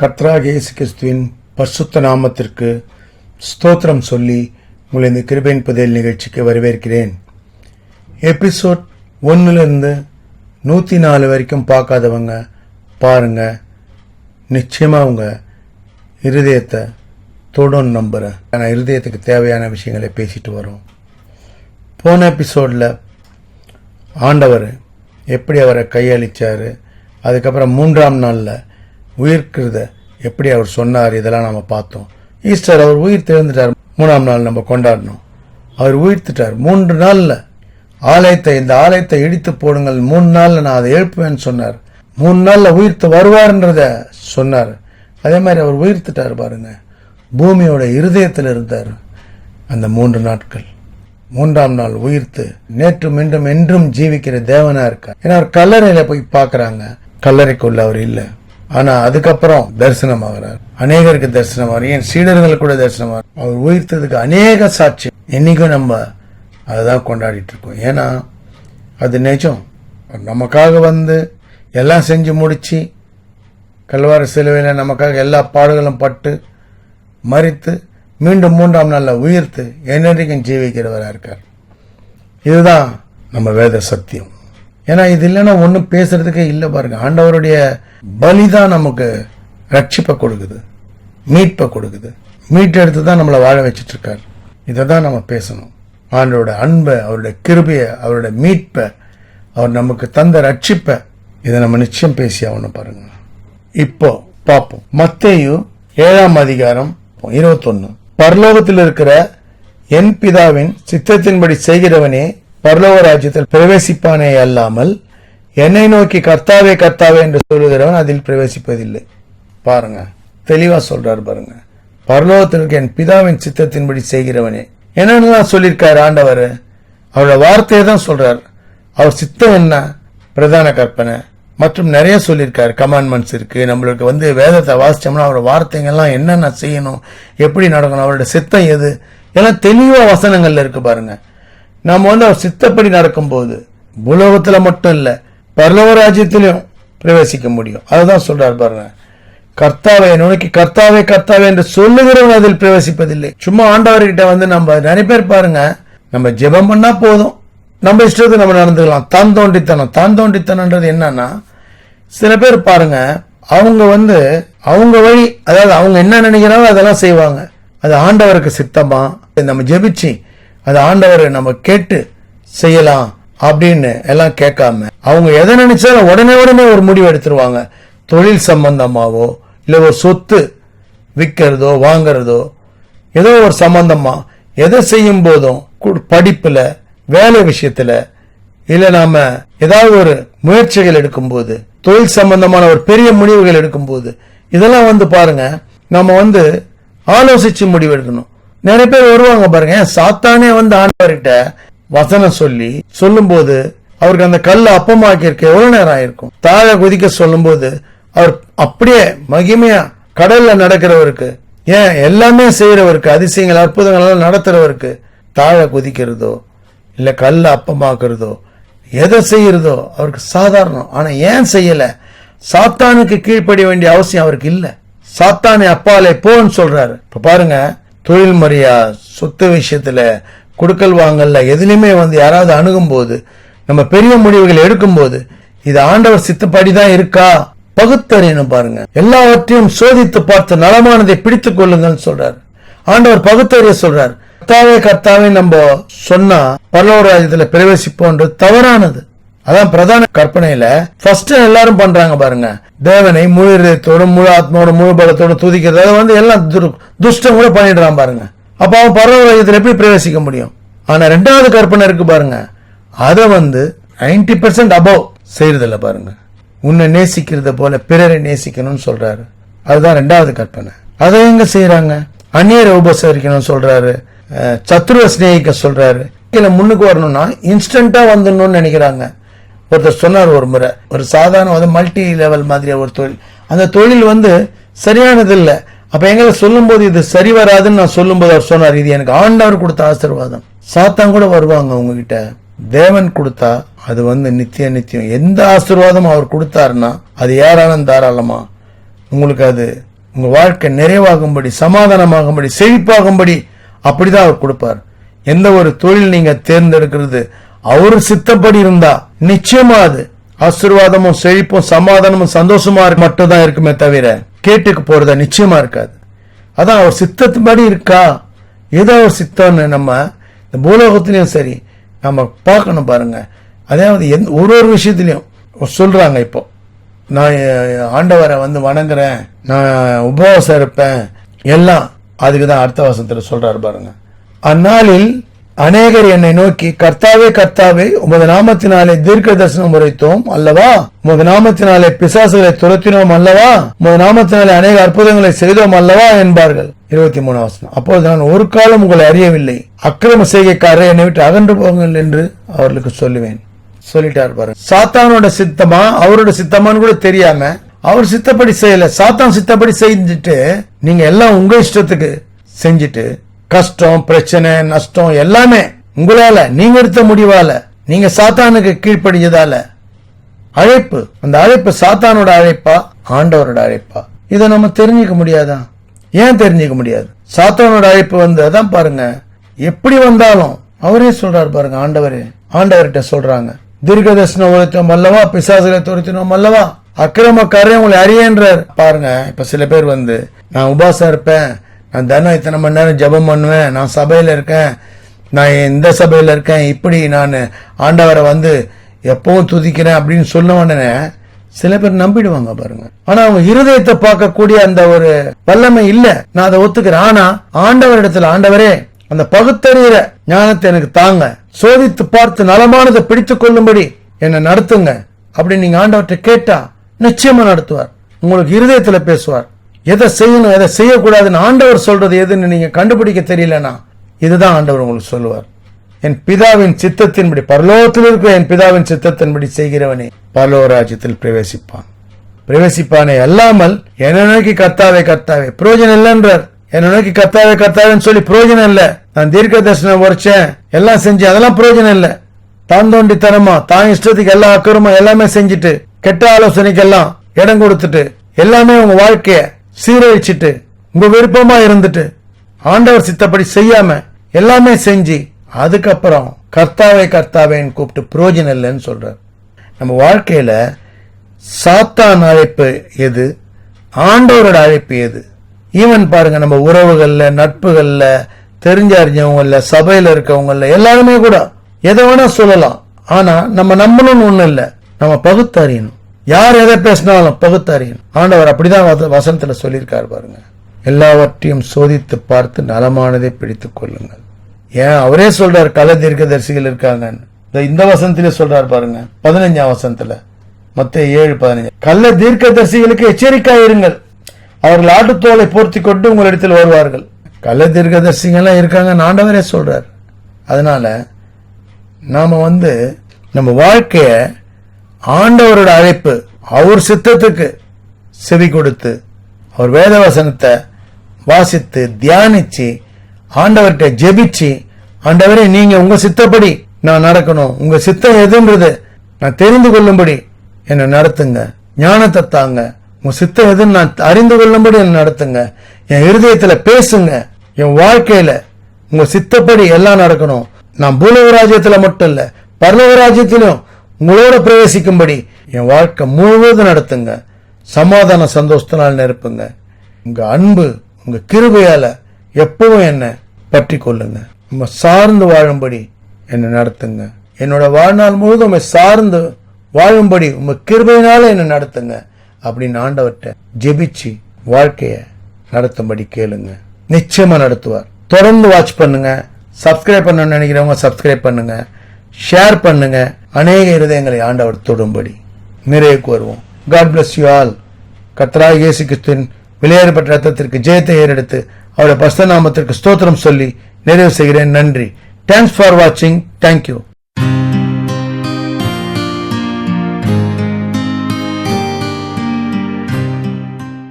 கர்த்தராகிய இயேசு கிறிஸ்துவின் பரிசுத்த நாமத்திற்கு ஸ்தோத்திரம் சொல்லி உங்களை இந்த கிருபையின் புதையல் நிகழ்ச்சிக்கு வரவேற்கிறேன். எபிசோட் 1 104 வரைக்கும் பார்க்காதவங்க பாருங்க. நிச்சயமா உங்க இருதயத்தை தொடும் நம்புறேன். நான் இருதயத்துக்கு தேவையான விஷயங்களை பேசிட்டு வரோம். போன எபிசோட்ல ஆண்டவர் எப்படி அவரை கையளிச்சாரு, அதுக்கப்புறம் 3ஆம் நாளில் உயிர்க்கிறத எப்படி அவர் சொன்னார், இதெல்லாம் நம்ம பார்த்தோம். ஈஸ்டர் அவர் உயிர் தெழுந்துட்டார். 3ஆம் நாள் நம்ம கொண்டாடணும். அவர் உயிர்த்துட்டார். 3 நாளில் இந்த ஆலயத்தை இடித்து போடுங்கள், 3 நாளில் நான் அதை எழுப்புவேன்னு சொன்னார். 3 நாளில் உயிர்த்து வருவார்ன்றத சொன்னார். அதே மாதிரி அவர் உயிர்த்துட்டார் பாருங்க. பூமியோட இருதயத்தில் இருந்தார் அந்த 3 நாட்கள். 3ஆம் நாள் உயிர்த்து நேற்றும் இன்றும் என்றும் ஜீவிக்கிற தேவனா இருக்கார். ஏன்னா அவர் கல்லறையில போய் பார்க்கறாங்க, கல்லறைக்குள்ள அவர் இல்லை. ஆனா அதுக்கப்புறம் தரிசனம் ஆகிறார். அநேகருக்கு தரிசனம் ஆகிறார். என் சீடர்களுக்கு கூட தரிசனம் ஆகிறார். அவர் உயிர்த்ததுக்கு அநேக சாட்சி. என்னைக்கும் நம்ம அதுதான் கொண்டாடிட்டு இருக்கோம். ஏன்னா அது நிஜம். நமக்காக எல்லாம் செஞ்சு முடிச்சு கல்வாரி சிலுவையில நமக்காக எல்லா பாடுகளும் பட்டு மரித்து மீண்டும் 3ஆம் நாள்ல உயிர்த்து என்னைக்கும் ஜீவிக்கிறவரா இருக்கார். இதுதான் நம்ம வேத சத்தியம். ஏன்னா இது இல்லைன்னா ஒன்றும் பேசுறதுக்கே இல்லை பாருங்க. ஆண்டவருடைய பலிதான் நமக்கு ரட்சிப்பை கொடுக்குது, மீட்பை கொடுக்குது. மீட்டெடுத்து தான் நம்மளை வாழ வச்சிட்டு இருக்காரு. இதை தான் நம்ம பேசணும். ஆண்டவரோட அன்பை, அவருடைய கிருபையை, அவருடைய மீட்பை, அவர் நமக்கு தந்த ரட்சிப்பை, இதை நம்ம நிச்சயம் பேசி ஆகணும் பாருங்க. இப்போ பார்ப்போம். மத்தேயு 7ஆம் அதிகாரம் 21. பரலோகத்தில் இருக்கிற என் பிதாவின் சித்தத்தின்படி செய்கிறவனே பரலோக ராஜ்யத்தில் பிரவேசிப்பானே அல்லாமல் என்னை நோக்கி கர்த்தாவே கர்த்தாவே என்று சொல்லுகிறவன் அதில் பிரவேசிப்பதில்லை. பாருங்க, தெளிவா சொல்றாரு பாருங்க. பரலோகத்தில் இருக்க என் பிதாவின் சித்தத்தின்படி செய்கிறவனே என்னன்னு சொல்லியிருக்காரு ஆண்டவர். அவரோட வார்த்தையை தான் சொல்றார். அவர் சித்தம் என்ன, பிரதான கற்பனை மற்றும் நிறைய சொல்லியிருக்காரு. கமாண்ட்மெண்ட்ஸ் இருக்கு. நம்மளுக்கு வேதத்தை வாசிச்சோம்னா அவரோட வார்த்தைகள்லாம் என்னென்ன செய்யணும், எப்படி நடக்கணும், அவரோட சித்தம் எது எல்லாம் தெளிவா வசனங்கள்ல இருக்கு பாருங்க. நாம அவர் சித்தப்படி நடக்கும்போது பூலோகத்துல மட்டும் இல்ல, பரலோக ராஜ்யத்திலும் பிரவேசிக்க முடியும். அதுதான் சொல்றாரு பாருங்க. கர்த்தாவே நோக்கி கர்த்தாவே கர்த்தாவே என்று சொல்லுகிறவன் அதில் பிரவேசிப்பதில்லை. சும்மா ஆண்டவர்கிட்ட நம்ம நிறைய பேர் பாருங்க, நம்ம ஜெபம் பண்ணா போதும், நம்ம இஷ்டத்தை நம்ம நடந்துக்கலாம். தான் தோண்டித்தனம்ன்றது என்னன்னா, சில பேர் பாருங்க, அவங்க அவங்க வழி, அதாவது அவங்க என்ன நினைக்கிறாங்க அதெல்லாம் செய்வாங்க. அது ஆண்டவருக்கு சித்தமா நம்ம ஜெபிச்சு அது ஆண்டவர் நம்ம கேட்டு செய்யலாம் அப்படின்னு எல்லாம் கேட்காம அவங்க எதை நினைச்சாலும் உடனே ஒரு முடிவு எடுத்துருவாங்க. தொழில் சம்பந்தமாவோ இல்ல ஒரு சொத்து விற்கிறதோ வாங்கறதோ ஏதோ ஒரு சம்பந்தமா எதை செய்யும் போதும், படிப்புல வேலை விஷயத்துல இல்ல நாம ஏதாவது ஒரு முயற்சிகள் எடுக்கும் போது, தொழில் சம்பந்தமான ஒரு பெரிய முடிவுகள் எடுக்கும் போது, இதெல்லாம் பாருங்க நம்ம ஆலோசிச்சு முடிவு எடுக்கணும். நிறைய பேர் வருவாங்க பாருங்க, சாத்தானே ஆண்டவர்கிட்ட வசனம் சொல்லும் போது அவருக்கு அந்த கல்ல அப்பமாக்கி இருக்க எவ்வளவு நேரம் ஆயிருக்கும். தாழ குதிக்க சொல்லும் போது அவர் அப்படியே மகிமையா கடல்ல நடக்கிறவருக்கு, ஏன் எல்லாமே செய்யறவருக்கு, அதிசயங்கள் அற்புதங்கள் எல்லாம் நடத்துறவருக்கு தாழ குதிக்கிறதோ இல்ல கல்ல அப்பமாக்குறதோ எதை செய்யறதோ அவருக்கு சாதாரணம். ஆனா ஏன் செய்யல? சாத்தானுக்கு கீழ்ப்படிய வேண்டிய அவசியம் அவருக்கு இல்ல. சாத்தானே அப்பாலே போன்னு சொல்றாரு. இப்ப பாருங்க, தொழில் முறையா, சொத்து விஷயத்துல, கொடுக்கல் வாங்கல்ல, எதுலையுமே யாராவது அணுகும் போது, நம்ம பெரிய முடிவுகள் எடுக்கும் போது இது ஆண்டவர் சித்தப்படிதான் இருக்கா பகுத்தறியணும் பாருங்க. எல்லாவற்றையும் சோதித்து பார்த்து நலமானதை பிடித்துக் கொள்ளுங்கன்னு சொல்றாரு ஆண்டவர். பகுத்தறிய சொல்றாரு. கர்த்தாவே கர்த்தாவே நம்ம சொன்னா பரலோக ராஜ்யத்துல பிரவேசிப்போன்றது தவறானது. அதான் பிரதான கற்பனையில ஃபர்ஸ்ட் எல்லாரும் பண்றாங்க பாருங்க. தேவனை முழு இதயத்தோடு, முழு ஆத்மாவோட, முழு பலத்தோடு துதிக்கிறது எல்லாம் துஷ்டம் கூட பண்ணிடுறான் பாருங்க. அப்ப அவன் பரலோக ராஜ்யத்துல எப்படி பிரவேசிக்க முடியும்? ஆனா 2வது கற்பனை இருக்கு பாருங்க, அதை 90% அபவ் செய்யறதில்ல பாருங்க. உன்னை நேசிக்கிறத போல பிறரை நேசிக்கணும்னு சொல்றாரு. அதுதான் 2வது கற்பனை. அதை எங்க செய்யறாங்க? அந்நியரை உபசரிக்கணும்னு சொல்றாரு, சத்துருவ சிநேகிக்க சொல்றாரு. முன்னுக்கு வரணும்னா இன்ஸ்டன்டா வந்துடணும்னு நினைக்கிறாங்க. ஒருத்தர் சொன்னார் ஒரு முறை, ஒரு சாதாரண மல்டி லெவல் மாதிரி ஒரு தொழில், அந்த தொழில் சரியானது இல்லை. அப்ப எங்களை சொல்லும் போது இது சரி வராதுன்னு நான் சொல்லும் போது அவர் சொன்னார், இது எனக்கு ஆண்டவர் கொடுத்த ஆசீர்வாதம். சாத்தான் கூட வருவாங்க உங்ககிட்ட, தேவன் கொடுத்தா அது நித்தியம். எந்த ஆசீர்வாதம் அவர் கொடுத்தாருன்னா அது யாராலும் தாராளமா உங்களுக்கு அது உங்க வாழ்க்கை நிறைவாகும்படி, சமாதானமாகும்படி, செழிப்பாகும்படி அப்படிதான் அவர் கொடுப்பார். எந்த ஒரு தொழில் நீங்க தேர்ந்தெடுக்கிறது அவரு சித்தப்படி இருந்தா நிச்சயமா அது ஆசீர்வாதமும் செழிப்பும் சமாதானமும் சந்தோஷமா மட்டும்தான் இருக்குமே தவிர கேட்டுக்கு போறதா நிச்சயமா இருக்காது. அதான் அவர் சித்தத்தின்படி இருக்கா, ஏதோ அவர் சித்தம்னு நம்ம இந்த பூலோகத்திலையும் சரி நம்ம பார்க்கணும் பாருங்க. அதாவது ஒரு விஷயத்திலையும் சொல்றாங்க, இப்போ நான் ஆண்டவரை வணங்குறேன், நான் உபவாசம் இருப்பேன் எல்லாம், அதுக்குதான் அடுத்த வசனத்துல சொல்றாரு பாருங்க. அந்நாளில் அநேகர் என்னை நோக்கி கர்த்தாவே கர்த்தாவே உமது நாமத்தினாலே தீர்க்க தரிசனம் உரைத்தோம் அல்லவா, உமது நாமத்தினாலே பிசாசுகளை துரத்தினோம் அல்லவா, உமது நாமத்தினாலே அநேக அற்புதங்களை செய்தோம் அல்லவா என்பார்கள். 23 வசனம். அப்போது நான் ஒரு காலம் உங்களை அறியவில்லை, அக்கிரம செய்கைக்காரரை என்னை விட்டு அகன்று போங்கள் என்று அவர்களுக்கு சொல்லுவேன். சொல்லிட்டார் பாருங்க. சாத்தானோட சித்தமா அவரோட சித்தமான்னு கூட தெரியாம அவர் சித்தப்படி செய்யல, சாத்தான் சித்தப்படி செஞ்சுட்டு நீங்க எல்லாம் உங்க இஷ்டத்துக்கு செஞ்சுட்டு கஷ்டம் பிரச்சனை நஷ்டம் எல்லாமே உங்களால நீங்க எடுத்த முடிவால நீங்க சாத்தானுக்கு கீழ்ப்படிஞ்சதால அழைப்பு, அந்த அழைப்பு சாத்தானோட அழைப்பா ஆண்டவரோட அழைப்பா, இதை நம்ம தெரிஞ்சுக்க முடியாதா? ஏன் தெரிஞ்சுக்க முடியாது? சாத்தானோட அழைப்பு அதான் பாருங்க, எப்படி வந்தாலும் அவரே சொல்றாரு பாருங்க. ஆண்டவர்கிட்ட சொல்றாங்க, தீர்க்க தரிசனம் உரைத்தோம் அல்லவா, பிசாசுகளை துரத்தினோம் அல்லவா, அக்கிரமக்காரரை உங்களை அறியன்றார் பாருங்க. இப்ப சில பேர் நான் உபாசம் இருப்பேன், நான் தினம் இத்தனை மணி நேரம் ஜெபம் பண்ணுவேன், நான் சபையில இருக்கேன், நான் இந்த சபையில இருக்கேன், இப்படி நான் ஆண்டவரை எப்பவும் துதிக்கிறேன் அப்படின்னு சொன்ன உடனே சில பேர் நம்பிடுவாங்க பாருங்க. ஆனா அவங்க இருதயத்தை பார்க்கக்கூடிய அந்த ஒரு வல்லமை இல்ல. நான் அதை ஒத்துக்கிறேன். ஆனா ஆண்டவரிடத்துல, ஆண்டவரே அந்த பகுத்தறிகிற ஞானத்தை எனக்கு தாங்க, சோதித்து பார்த்து நலமானதை பிடித்துக் கொள்ளும்படி என்னை நடத்துங்க அப்படின்னு நீங்க ஆண்டவர்கிட்ட கேட்டா நிச்சயமா நடத்துவார். உங்களுக்கு இருதயத்துல பேசுவார். எதை செய்யணும் எதை செய்யக்கூடாதுன்னு ஆண்டவர் சொல்றது எதுன்னு நீங்க கண்டுபிடிக்க தெரியலனா இதுதான் ஆண்டவர் உங்களுக்கு சொல்லுவார். என் பிதாவின் சித்தத்தின்படி, பரலோகத்தில் இருக்கிற என் பிதாவின் சித்தத்தின்படி செய்கிறவனே பரலோக ராஜ்யத்தில் பிரவேசிப்பானே அல்லாமல் என்னை நோக்கி கர்த்தாவே கர்த்தாவே பிரயோஜனம் இல்லைன்றார். என்னை நோக்கி கர்த்தாவே கர்த்தாவேன்னு சொல்லி பிரயோஜனம் இல்ல. நான் தீர்க்க தரிசனம் உரைச்சேன், எல்லாம் செஞ்சேன், அதெல்லாம் பிரயோஜனம் இல்ல. தான் தோண்டித்தனமா தான் இஷ்டத்துக்கு எல்லா அக்கறமா எல்லாமே செஞ்சுட்டு கெட்ட ஆலோசனைக்கெல்லாம் இடம் கொடுத்துட்டு எல்லாமே உங்க வாழ்க்கைய சீரழிச்சிட்டு உங்க விருப்பமா இருந்துட்டு ஆண்டவர் சித்தப்படி செய்யாம எல்லாமே செஞ்சு அதுக்கப்புறம் கர்த்தாவே கர்த்தாவேன்னு கூப்பிட்டு பிரயோஜனம் இல்லைன்னு சொல்றார். நம்ம வாழ்க்கையில சாத்தான் அழைப்பு எது, ஆண்டவரோட அழைப்பு எது? ஈவன் பாருங்க, நம்ம உறவுகள்ல நட்புகள்ல தெரிஞ்ச அறிஞ்சவங்கல்ல சபையில இருக்கவங்கல்ல எல்லாருமே கூட எதை வேணா சொல்லலாம். ஆனா நம்ம நம்பணும்னு ஒண்ணு இல்ல, நம்ம பகுத்தறியணும். யார் எதை பேசினாலும் பகுத்தறியணும். ஆண்டவர் அப்படிதான் வசனத்துல சொல்லியிருக்காரு பாருங்க. எல்லாவற்றையும் சோதித்து பார்த்து நலமானதை பிடித்துக் கொள்ளுங்கள். ஏன் அவரே சொல்றாரு கள்ள தீர்க்கதரிசிகள் இருக்காங்கன்னு. இந்த வசனத்திலே சொல்றாரு பாருங்க, 15ஆம் வசனத்துல, மத்தேயு 7:15. கள்ள தீர்க்கதரிசிகளுக்கு எச்சரிக்கையாயிருங்கள், அவர்கள் ஆட்டுத்தோலை போர்த்தி கொண்டு உங்களிடத்தில் வருவார்கள். கள்ள தீர்க்கதரிசிகள்லாம் இருக்காங்க ஆண்டவரே சொல்றார். அதனால நாம நம்ம வாழ்க்கைய ஆண்டவரோட அழைப்பு, அவர் சித்தத்துக்கு செவி கொடுத்து அவர் வேதவசனத்தை வாசித்து தியானிச்சு ஆண்டவர்கிட்ட ஜெபிச்சு, ஆண்டவரே நீங்க உங்க சித்தப்படி நான் நடக்கணும், உங்க சித்தம் எதுன்றது நான் தெரிந்து கொள்ளும்படி என்னை நடத்துங்க, ஞானத்தை தாங்க, உங்க சித்தம் எதுன்னு நான் அறிந்து கொள்ளும்படி என்னை நடத்துங்க, என் இருதயத்துல பேசுங்க, என் வாழ்க்கையில உங்க சித்தப்படி எல்லாம் நடக்கணும். நான் பூலோக ராஜ்யத்துல மட்டும் இல்ல பரலோக ராஜ்யத்திலும் உங்களோட பிரவேசிக்கும்படி என் வாழ்க்கை முழுவதும் நடத்துங்க, சமாதான சந்தோஷத்தினால் நிரப்புங்க, உங்க அன்பு உங்க கிருபையால எப்பவும் என்ன பற்றி கொள்ளுங்க, உங்க சார்ந்து வாழும்படி என்னை நடத்துங்க, என்னோட வாழ்நாள் முழுவதும் உண்மை சார்ந்து வாழும்படி உங்க கிருபையினால என்ன நடத்துங்க அப்படின்னு ஆண்டவர்கிட்ட ஜெபிச்சு வாழ்க்கைய நடத்தும்படி கேளுங்க. நிச்சயமா நடத்துவார். தொடர்ந்து வாட்ச் பண்ணுங்க. சப்ஸ்கிரைப் பண்ணணும்னு நினைக்கிறவங்க சப்ஸ்கிரைப் பண்ணுங்க, ஷேர் பண்ணுங்க. அநேக இருதயங்களை ஆண்டவர் தொடும்படி நிறைவுக்கு வருவோம். God bless you all. கர்த்தராகிய இயேசு கிறிஸ்துவின் விலையேறப்பட்ட ரத்தத்திற்கு ஜெயத்தை ஏறெடுத்து அவருடைய பரிசுத்த நாமத்திற்கு ஸ்தோத்திரம் சொல்லி நிறைவு செய்கிறேன். நன்றி. தேங்க்ஸ் ஃபார் வாட்சிங். தேங்க்யூ.